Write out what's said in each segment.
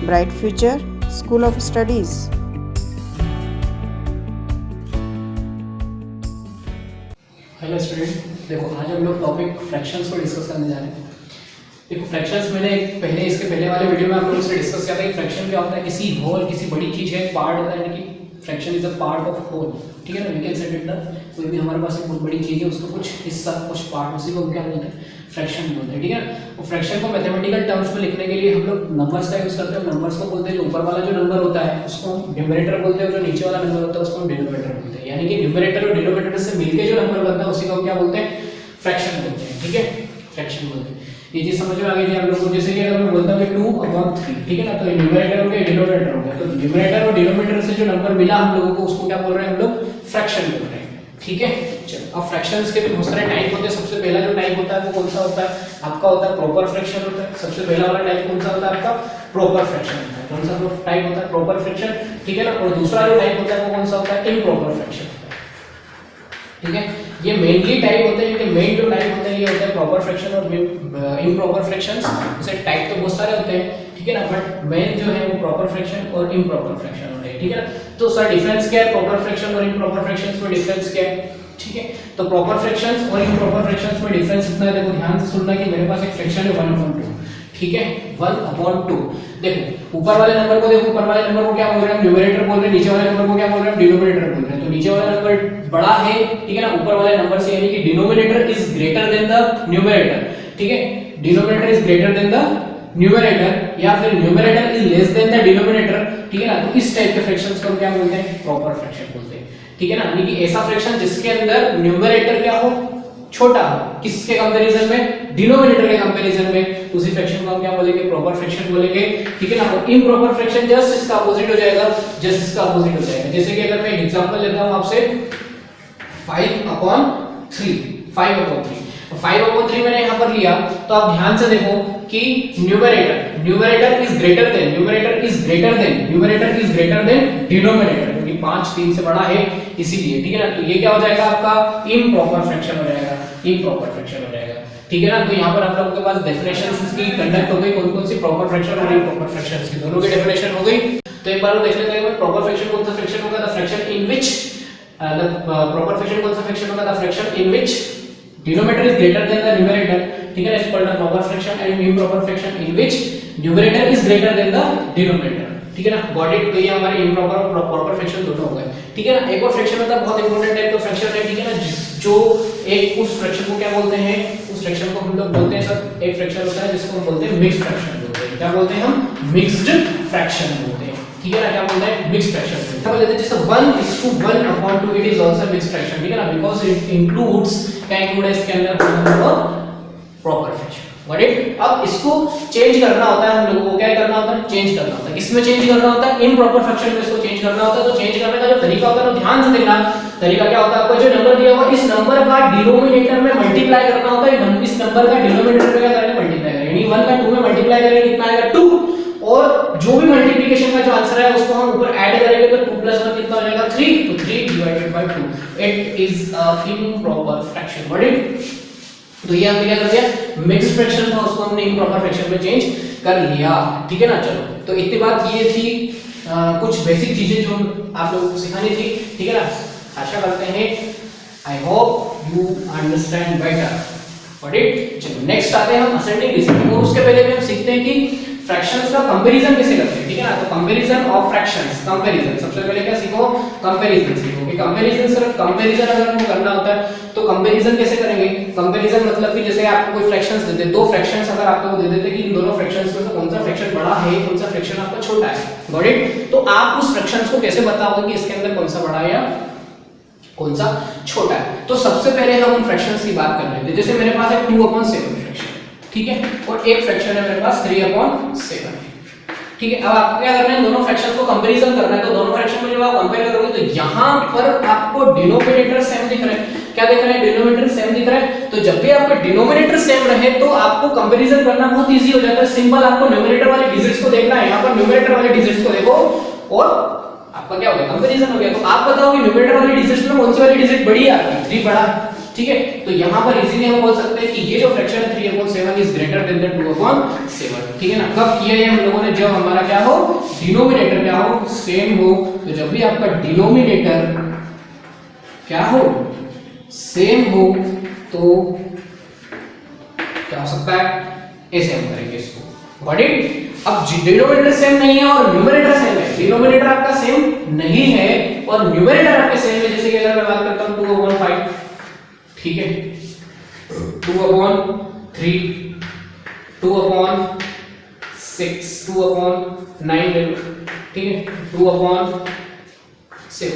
Bright future school of studies. Hello student, देखो आज हम लोग टॉपिक फ्रैक्शंस को डिस्कस करने जा रहे हैं। देखो फ्रैक्शंस मैंने इसके पहले वाले वीडियो में आप लोगों से डिस्कस किया था कि फ्रैक्शन क्या होता है। किसी होल, किसी बड़ी चीज का एक पार्ट होता है, यानी कि fraction is a part of whole. ठीक है ना, we can set it that कोई भी हमारे पास एक बहुत बड़ी चीज है, उसका कुछ हिस्सा, कुछ पार्ट, उसी को क्या बोलते हैं, फ्रैक्शन बोलते हैं। ठीक है, और फ्रैक्शन को मैथमेटिकल टर्म्स में लिखने के लिए हम लोग नंबर्स का यूज करते हैं। नंबर्स को बोलते हैं, जो ऊपर वाला जो नंबर होता है उसको न्यूमरेटर बोलते हैं, और जो नीचे वाला नंबर होता है उसको डिनोमिनेटर बोलते हैं। यानी कि न्यूमरेटर और डिनोमिनेटर से मिलके जो नंबर बनता है उसी को क्या बोलते हैं, फ्रैक्शन बोलते हैं। ठीक है, फ्रैक्शन बोलते हैं। ये चीज समझ में आ गई थी आप लोगों को। जैसे कि अगर मैं बोलता हूं कि 2/3, ठीक है ना, तो न्यूमरेटर हो गया, डिनोमिनेटर हो गया। तो न्यूमरेटर और डिनोमिनेटर से जो नंबर मिला हम लोगों को उसको क्या बोल रहे हैं हम लोग, फ्रैक्शन बोल रहे हैं। ठीक है, चलो अब फ्रैक्शंस के भी बहुत सारे टाइप होते हैं। सबसे पहला जो टाइप होता है वो कौन सा होता है आपका, होता है प्रॉपर फ्रैक्शन होता है। सबसे पहला वाला टाइप कौन सा होता है आपका, प्रॉपर फ्रैक्शन होता है। कौन सा टाइप होता है, प्रॉपर फ्रैक्शन। ठीक है ना, और दूसरा जो टाइप होता है वो कौन सा होता है, इम्प्रॉपर फ्रैक्शन। ठीक है, ये मेनली टाइप होते हैं, इनके मेन जो टाइप होते हैं ये होता है प्रॉपर फ्रैक्शन और इम्प्रॉपर फ्रैक्शंस। जैसे टाइप तो बहुत सारे होते हैं, ठीक है ना, बट मेन जो है वो प्रॉपर फ्रैक्शन और इम्प्रॉपर फ्रैक्शन होते हैं। ठीक है ना, तो सर डिफरेंस क्या है प्रॉपर फ्रैक्शन और इम्प्रॉपर फ्रैक्शंस में, डिफरेंस क्या है। ठीक है, तो प्रॉपर फ्रैक्शंस और इम्प्रॉपर फ्रैक्शंस में डिफरेंस इतना है, देखो ध्यान से सुनना कि मेरे पास एक फ्रैक्शन है 1/2। ठीक है, 1/2। देखो ऊपर वाले नंबर को, देखो ऊपर वाले नंबर को क्या बोल रहे हैं हम, न्यूमरेटर बोल रहे हैं। नीचे वाले नंबर को क्या बोल रहे हैं हम, डिनोमिनेटर बोल रहे हैं। तो नीचे वाला नंबर बड़ा है, ठीक है ना, ऊपर वाले नंबर से, यानी कि denominator is greater than the numerator. ठीक है, denominator is greater than the numerator, या फिर numerator is less than the denominator. ठीक है ना, तो इस टाइप के फ्रैक्शंस को क्या बोलते हैं, प्रॉपर फ्रैक्शन बोलते हैं। ठीक है ना, यानी कि ऐसा फ्रैक्शन जिसके अंदर न्यूमरेटर क्या हो, छोटा हो, किसके कंपैरिजन में, डिनोमिनेटर के कंपैरिजन में, उसी फ्रैक्शन को हम क्या बोलेंगे, प्रॉपर फ्रैक्शन बोलेंगे। ठीक है ना, और इम्प्रॉपर फ्रैक्शन जस्ट इसका अपोजिट हो जाएगा, जस्ट इसका अपोजिट हो जाएगा। जैसे कि अगर मैं एक एग्जांपल लेता हूं आपसे, 5/3, 5/3 5/3 मैंने यहां पर लिया, तो आप ध्यान से देखो कि numerator is greater than denominator, क्योंकि 5 3 से बड़ा है इसीलिए। ठीक है ना, तो ये क्या हो जाएगा आपका, इम्प्रॉपर फ्रैक्शन हो जाएगा, इम्प्रॉपर फ्रैक्शन हो जाएगा। ठीक है ना, तो यहाँ पर आप लोगों के पास डेफिनेशंस की कंडक्ट हो गई, कौन-कौन सी, प्रॉपर फ्रैक्शन और इम्प्रॉपर फ्रैक्शंस की, दोनों की डेफिनेशन हो गई। तो एक बार वो देख लेते हैं, प्रॉपर फ्रैक्शन कौन सा फ्रैक्शन होगा, the fraction in which proper fraction कौन सा फ्रैक्शन होगा, the fraction in which denominator is greater than the numerator. ठीक है, is called the proper fraction, and improper fraction in which numerator is greater than the denominator. ठीक है ना, got it. तो ये हमारे इम्प्रॉपर और प्रॉपर फ्रैक्शन दोनों हो गए। ठीक है ना, एक और फ्रैक्शन होता है बहुत इंपॉर्टेंट टाइप का फ्रैक्शन है। ठीक है ना, जो एक उस फ्रैक्शन को क्या बोलते हैं, उस फ्रैक्शन को हम लोग बोलते हैं सर, एक फ्रैक्शन होता है जिसको हम बोलते हैं मिक्स्ड फ्रैक्शन बोलते हैं। क्या बोलते हैं हम, मिक्स्ड फ्रैक्शन बोलते हैं। ठीक है ना, क्या बोलते हैं, मिक्स्ड फ्रैक्शन क्या बोलते हैं, जैसे 1:1/2 it is also mixed fraction. ठीक है ना, बिकॉज़ इट इंक्लूड्स, क्या इंक्लूड है इसके अंदर, प्रॉपर फ्रैक्शन। Got it. अब इसको चेंज करना होता है हम लोगों को, क्या करना होता है, चेंज करना होता है। किसमें चेंज करना होता है, इम्प्रॉपर फ्रैक्शन में इसको चेंज करना होता है। तो चेंज करने का जो तरीका होता है वो ध्यान से देखना। तरीका क्या होता है, आपको जो नंबर दिया हुआ इस नंबर का डिनोमिनेटर में मल्टीप्लाई करना होता है। इस नंबर का डिनोमिनेटर में क्या करेंगे, मल्टीप्लाई करेंगे, यानी 1 का 2 में मल्टीप्लाई करेंगे, कितना आएगा, 2। और जो भी मल्टीप्लिकेशन का जो आंसर है उसको हम ऊपर ऐड करेंगे, तो 2 + 1 कितना हो जाएगा, 3। तो 3/2 it is a improper fraction. Got it. तो ये हमने क्या कर दिया, मिक्स्ड फ्रैक्शन था, उसको हमने इम्प्रॉपर फ्रैक्शन में चेंज कर लिया। ठीक है ना, चलो तो इतनी बात ये थी, कुछ बेसिक चीजें जो आप लोगों को सिखानी थी। ठीक है ना, आशा करते हैं, I hope you understand better. Got it. चलो नेक्स्ट आते हैं हम असेंडिंग डिसेंडिंग, और उसके पहले भी हम सीखते हैं कि फ्रैक्शंस का कंपैरिजन कैसे करते हैं। ठीक है ना, तो कंपैरिजन ऑफ फ्रैक्शंस, कंपैरिजन सबसे पहले क्या सीखो, कंपैरिजन सीखो। कि कंपैरिजन, सिर्फ कंपैरिजन अगर हमको करना होता है तो कंपैरिजन कैसे करेंगे। कंपैरिजन मतलब कि जैसे आपको कोई फ्रैक्शंस दे दे, दो फ्रैक्शंस अगर आपको दे देते कि इन दोनों फ्रैक्शंस में से कौन सा फ्रैक्शन बड़ा है, कौन सा फ्रैक्शन आपका छोटा है। Got it. तो आप उस फ्रैक्शंस को कैसे बताओगे कि इसके अंदर कौन सा बड़ा है या कौन सा छोटा है। तो सबसे पहले हम उन फ्रैक्शंस की बात कर लेते हैं। जैसे मेरे पास है 2/7 फ्रैक्शन, ठीक है, और एक फ्रैक्शन है मेरे पास 3/7। ठीक है, अब आपको क्या करना है, दोनों फ्रैक्शंस को कंपैरिजन करना है। तो दोनों फ्रैक्शन को जब आप कंपेयर करोगे तो यहां पर आपको डिनोमिनेटर सेम दिख रहा है। क्या दिख रहा है, डिनोमिनेटर सेम दिख रहा है। तो जब भी आपका डिनोमिनेटर सेम रहे तो आपको कंपैरिजन करना बहुत इजी हो जाता है। सिंपल, आपको न्यूमरेटर वाले डिजिट्स को देखना है, यहां पर न्यूमरेटर वाले डिजिट्स को देखो और आपका क्या हो गया, कंपैरिजन हो गया। तो आप बताओ कि न्यूमरेटर वाली डिजिट्स में कौन सी वाली डिजिट बड़ी है आपकी, 3 बड़ा है। ठीक है, तो यहाँ पर इजीली हम बोल सकते हैं कि ये जो फ्रैक्शन है 3/7 इज ग्रेटर देन द 2/7, ठीक है ना। कब किया है हम लोगों ने, जब हमारा क्या हो, डिनोमिनेटर क्या हो, सेम हो। तो जब भी आपका डिनोमिनेटर क्या हो, सेम हो, तो क्या हो सकता है, ऐसे हम करेंगे इसको, गॉट इट। अब डिनोमिनेटर सेम नहीं है और न्यूमरेटर सेम है, डिनोमिनेटर आपका सेम नहीं है और न्यूमरेटर आपके सेम है, जैसे कि अगर मैं बात करता हूं 2/5, ठीक है, 2/3, 2/6, 2/9, ठीक है, 2/7,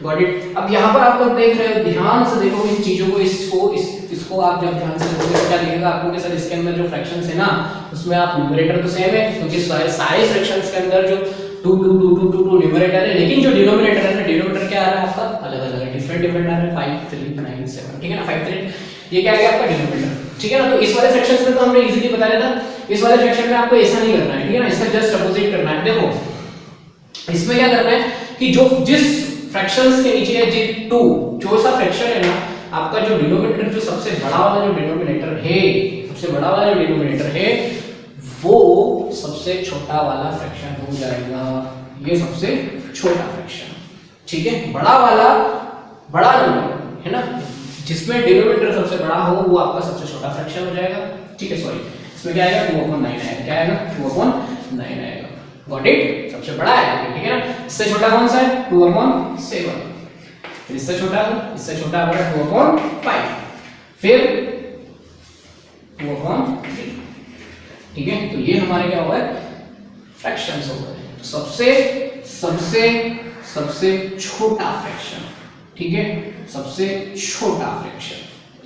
गॉट इट। अब यहाँ पर आप लोग देख रहे हो, ध्यान से देखो इन चीजों को, इसको आप जब ध्यान से देखोगे क्या दिखेगा आपको कि सर इसके अंदर जो फ्रैक्शंस है ना, उसमें आप न्यूमरेटर तो सेम है क्योंकि सारे फ्रैक्शंस के अंदर जो 2 2 2 2 2 2 न्यूमरेटर है, लेकिन जो डिनोमिनेटर है ना, डिनोमिनेटर क्या आ रहा है आपका, अलग-अलग है, डिफरेंट आ रहा है, 5 3 9 7, ठीक है ना, 5 3, ये क्या आ गया आपका डिनोमिनेटर, ठीक है ना। तो इस वाले फ्रैक्शंस में तो हमने इजीली बताया था, इस वाले फ्रैक्शन में आपको ऐसा नहीं करना है, ठीक है ना, इसका जस्ट अपोजिट करना है। देखो इसमें क्या करना है कि जो जिस फ्रैक्शंस के नीचे है जी 2, जो सा फ्रैक्शन है ना आपका, जो डिनोमिनेटर, जो सबसे बड़ा वाला जो डिनोमिनेटर है, सबसे बड़ा वाला जो डिनोमिनेटर है वो सबसे छोटा वाला फ्रैक्शन हो जाएगा, ये सबसे छोटा फ्रैक्शन, ठीक है। बड़ा वाला, बड़ा नंबर है ना, जिसमें डिनोमिनेटर सबसे बड़ा हो वो आपका सबसे छोटा फ्रैक्शन हो जाएगा, ठीक है। सॉरी, इसमें क्या आएगा, 2/9 आएगा, क्या आएगा, 2/9 आएगा, गॉट इट, सबसे बड़ा है, ठीक है ना। इससे छोटा कौन सा है, 2/7, फिर इससे छोटा हमारा 2/5, फिर 2/3, ठीक है। तो ये हमारे क्या हुआ है, फ्रैक्शंस हो गए, तो सबसे छोटा फ्रैक्शन, ठीक है, सबसे छोटा फ्रैक्शन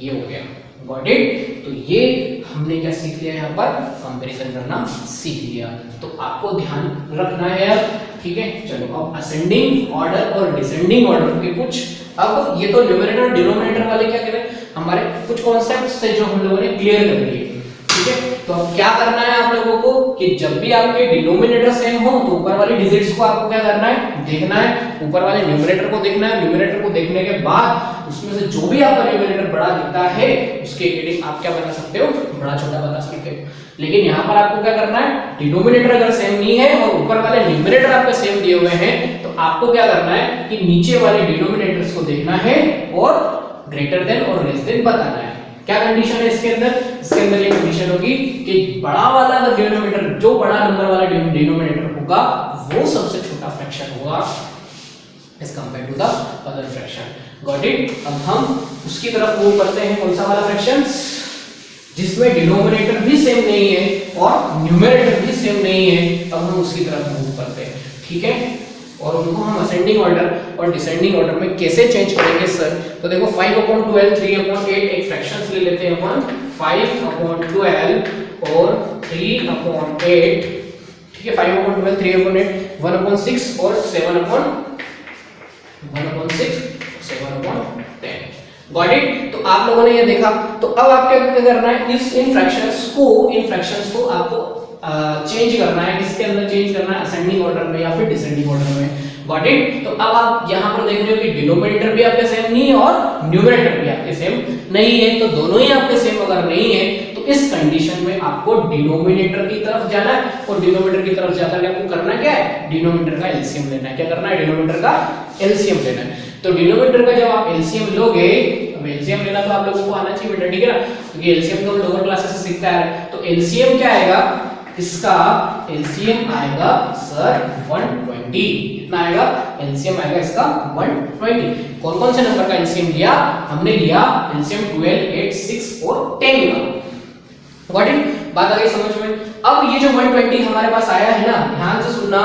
ये हो गया, गॉट इट। तो ये हमने क्या सीख लिया, यहाँ पर कंपैरिजन करना सीख लिया, तो आपको ध्यान रखना है अब, ठीक है। चलो अब असेंडिंग ऑर्डर और डिसेंडिंग ऑर्डर के कुछ, अब ये तो न्यूमरेटर और डिनोमिनेटर वाले क्या करें, हमारे कुछ कॉन्सेप्ट्स थे जो हम लोगों ने क्लियर कर लिए, ठीक है। तो अब क्या करना है आप लोगों को कि जब भी आपके डिनोमिनेटर सेम हो तो ऊपर वाली डिजिट्स को आपको क्या करना है, देखना है, ऊपर वाले न्यूमरेटर को देखना है, न्यूमरेटर को देखने के बाद उसमें से जो भी आपका न्यूमरेटर बड़ा दिखता है उसके अकॉर्डिंग आप क्या बता सकते हो, बड़ा छोटा बता सकते हो। लेकिन यहाँ पर आपको क्या करना है, डिनोमिनेटर अगर सेम नहीं है और ऊपर वाले न्यूमरेटर आपके सेम दिए हुए हैं तो आपको क्या करना है कि नीचे वाले डिनोमिनेटर्स को देखना है और ग्रेटर देन और लेस देन बताना है। क्या कंडीशन है इसके अंदर, इसके अंदर ये कंडीशन होगी कि बड़ा वाला अगर डिनोमिनेटर, जो बड़ा नंबर वाला डिनोमिनेटर होगा वो सबसे छोटा फ्रैक्शन होगा as compare to the other fraction, got it. अब हम उसकी तरफ मूव करते हैं, कौन सा वाला फ्रैक्शन, जिसमें डिनोमिनेटर भी सेम नहीं है और न्यूमरेटर भी सेम नहीं है, अब हम उसकी तरफ मूव करते हैं, ठीक है। और उनको हम असेंडिंग ऑर्डर और डिसेंडिंग ऑर्डर में कैसे चेंज करेंगे सर, तो देखो 5/12 3/8 एक फ्रैक्शंस ले लेते हैं अपन, 5/12 और 3/8, ठीक है, 5/12 3/8 1/6 और 7/10, गॉट इट। तो आप लोगों ने ये देखा, तो अब आपको क्या करना है, इन फ्रैक्शंस को आपको चेंज करना है, किसके अंदर चेंज करना है, असेंडिंग ऑर्डर में या फिर डिसेंडिंग ऑर्डर में, गॉट इट। तो अब आप यहाँ पर देख रहे हो कि डिनोमिनेटर भी आपके सेम नहीं है और न्यूमरेटर भी आपके सेम नहीं है, तो दोनों ही आपके सेम अगर नहीं है तो इस कंडीशन में आपको डिनोमिनेटर की तरफ जाना है, और डिनोमिनेटर की तरफ जाकर आपको करना क्या है, डिनोमिनेटर का एलसीएम लेना है। क्या करना है, डिनोमिनेटर का एलसीएम लेना है। तो डिनोमिनेटर का जब आप एलसीएम लोगे, अब एलसीएम लेना तो आप लोगों को आना चाहिए बेटा, ठीक है ना, क्योंकि एलसीएम तो हम लोअर क्लासेस से सीखता है। तो एलसीएम क्या आएगा, इसका एलसीएम आएगा सर 120, कितना आएगा, एलसीएम आएगा इसका 120। कौन कौन से नंबर का एलसीएम लिया, हमने लिया एलसीएम 12 8 6 और 10 का, गॉट इट, बात आ गई समझ में। अब ये जो 120 हमारे पास आया है ना, ध्यान से सुनना,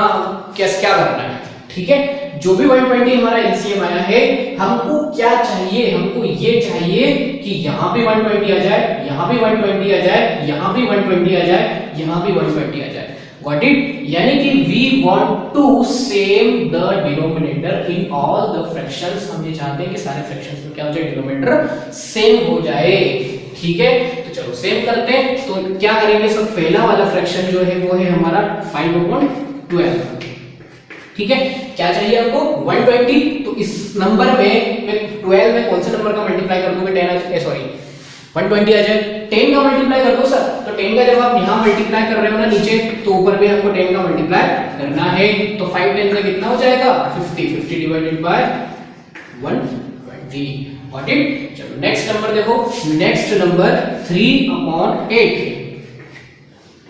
कैसे क्या करना है, ठीक है। जो भी 120 हमारा एलसीएम आया है, हमको क्या चाहिए, हमको ये चाहिए कि यहां भी 120 आ जाए, यहां भी 120 आ जाए, यहां भी 120 आ जाए, यहां भी 120 आ जाए, गॉट इट। यानी कि we want to same the denominator in all the fractions, हम ये चाहते हैं कि सारे फ्रैक्शंस में क्या हो जाए, डिनोमिनेटर सेम हो जाए, ठीक है। तो चलो सेम करते हैं, तो क्या करेंगे सब, पहला वाला फ्रैक्शन जो है वो है हमारा 5/12, ठीक है, क्या चाहिए आपको 120, तो इस नंबर में मैं 12 में कौन से नंबर का मल्टीप्लाई कर दूंगा 10 सॉरी 120 आ जाए, 10 का मल्टीप्लाई कर दो सर, तो 10 का जब आप यहाँ मल्टीप्लाई कर रहे हो ना नीचे, तो ऊपर भी आपको 10 का मल्टीप्लाई करना है, तो 5 10 का कितना हो जाएगा 50, 50 डिवाइडेड बाय 120, गॉट इट। चलो नेक्स्ट नंबर देखो, नेक्स्ट नंबर 3/8,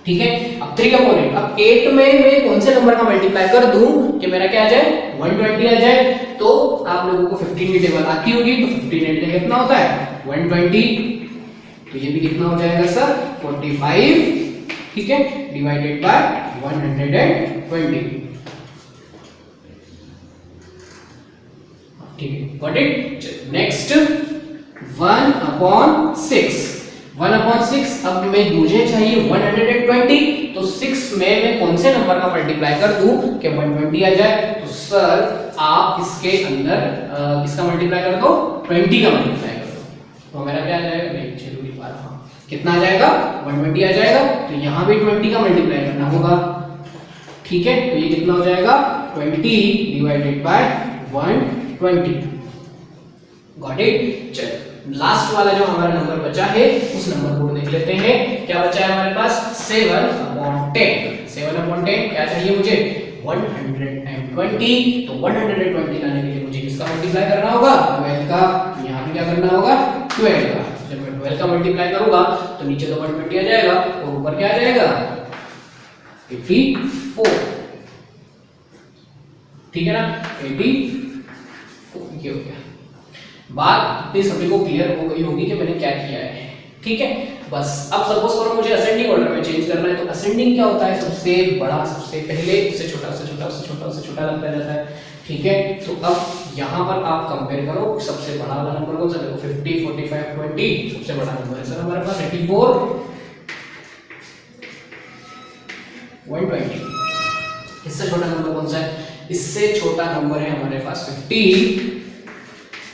ठीक है, अब 3/8, अब 8 में मैं कौन से नंबर का मल्टीप्लाई कर दूं कि मेरा क्या आ जाए 120 आ जाए, तो आप लोगों को 15 की टेबल आती होगी, तो 15 का कितना होता है 120, तो ये भी कितना हो जाएगा सर 45, ठीक है, डिवाइडेड बाय 120, ठीक है, गॉट इट। नेक्स्ट 1/6, 1/6, अब मुझे चाहिए 120, तो 6 में मैं कौन से नंबर का मल्टीप्लाई कर दूं कि 120 आ जाए, तो सर आप इसके अंदर किसका मल्टीप्लाई कर दो 20 का मल्टीप्लाई कर दो, तो मेरा क्या आ जाएगा, नहीं चलो नहीं पा रहा, कितना आ जाएगा 120 आ जाएगा, तो यहाँ भी 20 का मल्टीप्लाई करना होगा, ठीक है, तो ये कितना हो जाएगा 20 डिवाइडेड बाय 120, गॉट इट। चलो लास्ट वाला जो हमारा नंबर बचा है उस नंबर को देख लेते हैं, क्या बचा है हमारे पास 7/10, 7/10 क्या चाहिए मुझे 120, तो 120 लाने के लिए मुझे किसका मल्टीप्लाई करना होगा 12 का, यहाँ पे क्या करना होगा 12 का, जब मैं 12 का मल्टीप्लाई करूंगा तो नीचे तो 120 आ जाएगा और ऊपर क्या आ जाएगा 84, ठीक है ना 84, ये हो गया। बात इस सभी को क्लियर हो गई होगी कि मैंने क्या किया है, ठीक है। बस अब सपोज करो मुझे असेंडिंग ऑर्डर में चेंज करना है, तो असेंडिंग क्या होता है, सबसे बड़ा सबसे पहले, उससे छोटा उससे छोटा उससे छोटा उससे छोटा लगता जाता है, ठीक है। तो अब यहाँ पर आप कंपेयर करो सबसे बड़ा वाला नंबर कौन सा, देखो 50 45 20 सबसे बड़ा नंबर है सर हमारे पास 84 120, इससे छोटा नंबर कौन सा है, इससे छोटा नंबर है हमारे पास 50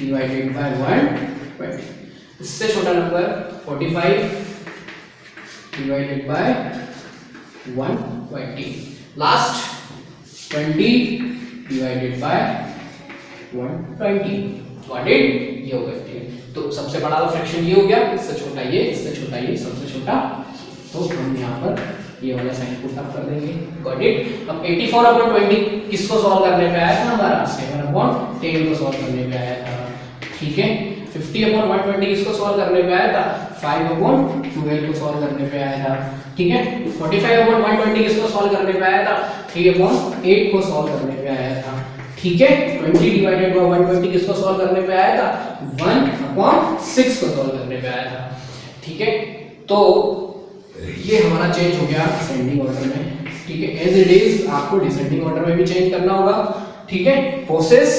डिवाइडेड बाय 120, इससे छोटा number 45 divided by 120, last 20 divided by 120, got it, ये हो गया। तो सबसे बड़ा फ्रैक्शन ये हो गया, इससे छोटा ये, इससे छोटा ये, सबसे छोटा, तो हम यहाँ पर ये वाला साइन पुट अप कर देंगे, गॉट इट। अब 84/20 किसको सॉल्व करने पे आया था हमारा 7/10 को सॉल्व करने पे आया था, ठीक है। 50/120 किसको सॉल्व करने पे आया था 5/12 को सॉल्व करने पे आया था, ठीक है। 45/120 किसको सॉल्व करने पे आया था 3/8 को सॉल्व करने पे आया था, ठीक है। 20 डिवाइडेड बाय 120 किसको सॉल्व करने पे आया था 1/6 को सॉल्व करने पे आया था, ठीक है। तो ये हमारा चेंज हो गया असेंडिंग ऑर्डर में, ठीक है। एज इट इज आपको डिसेंडिंग ऑर्डर में भी चेंज करना होगा, ठीक है, प्रोसेस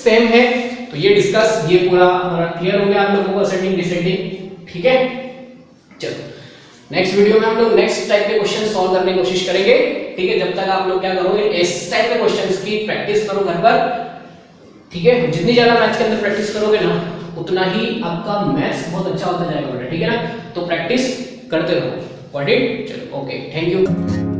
सेम है। तो ये डिस्कस, ये पूरा हमारा क्लियर हो गया आप लोगों को असेंडिंग डिसेंडिंग, ठीक है। चलो नेक्स्ट वीडियो में हम लोग नेक्स्ट टाइप के क्वेश्चन सॉल्व करने की कोशिश करेंगे, ठीक है। जब तक आप लोग क्या करोगे इस टाइप के क्वेश्चंस की प्रैक्टिस करो घर पर, ठीक है। जितनी ज्यादा मैथ्स के अंदर प्रैक्टिस करोगे ना उतना ही आपका मैथ्स बहुत अच्छा होता जाएगा बेटा, ठीक है ना। तो प्रैक्टिस करते रहो, गॉट इट। चलो ओके, थैंक यू।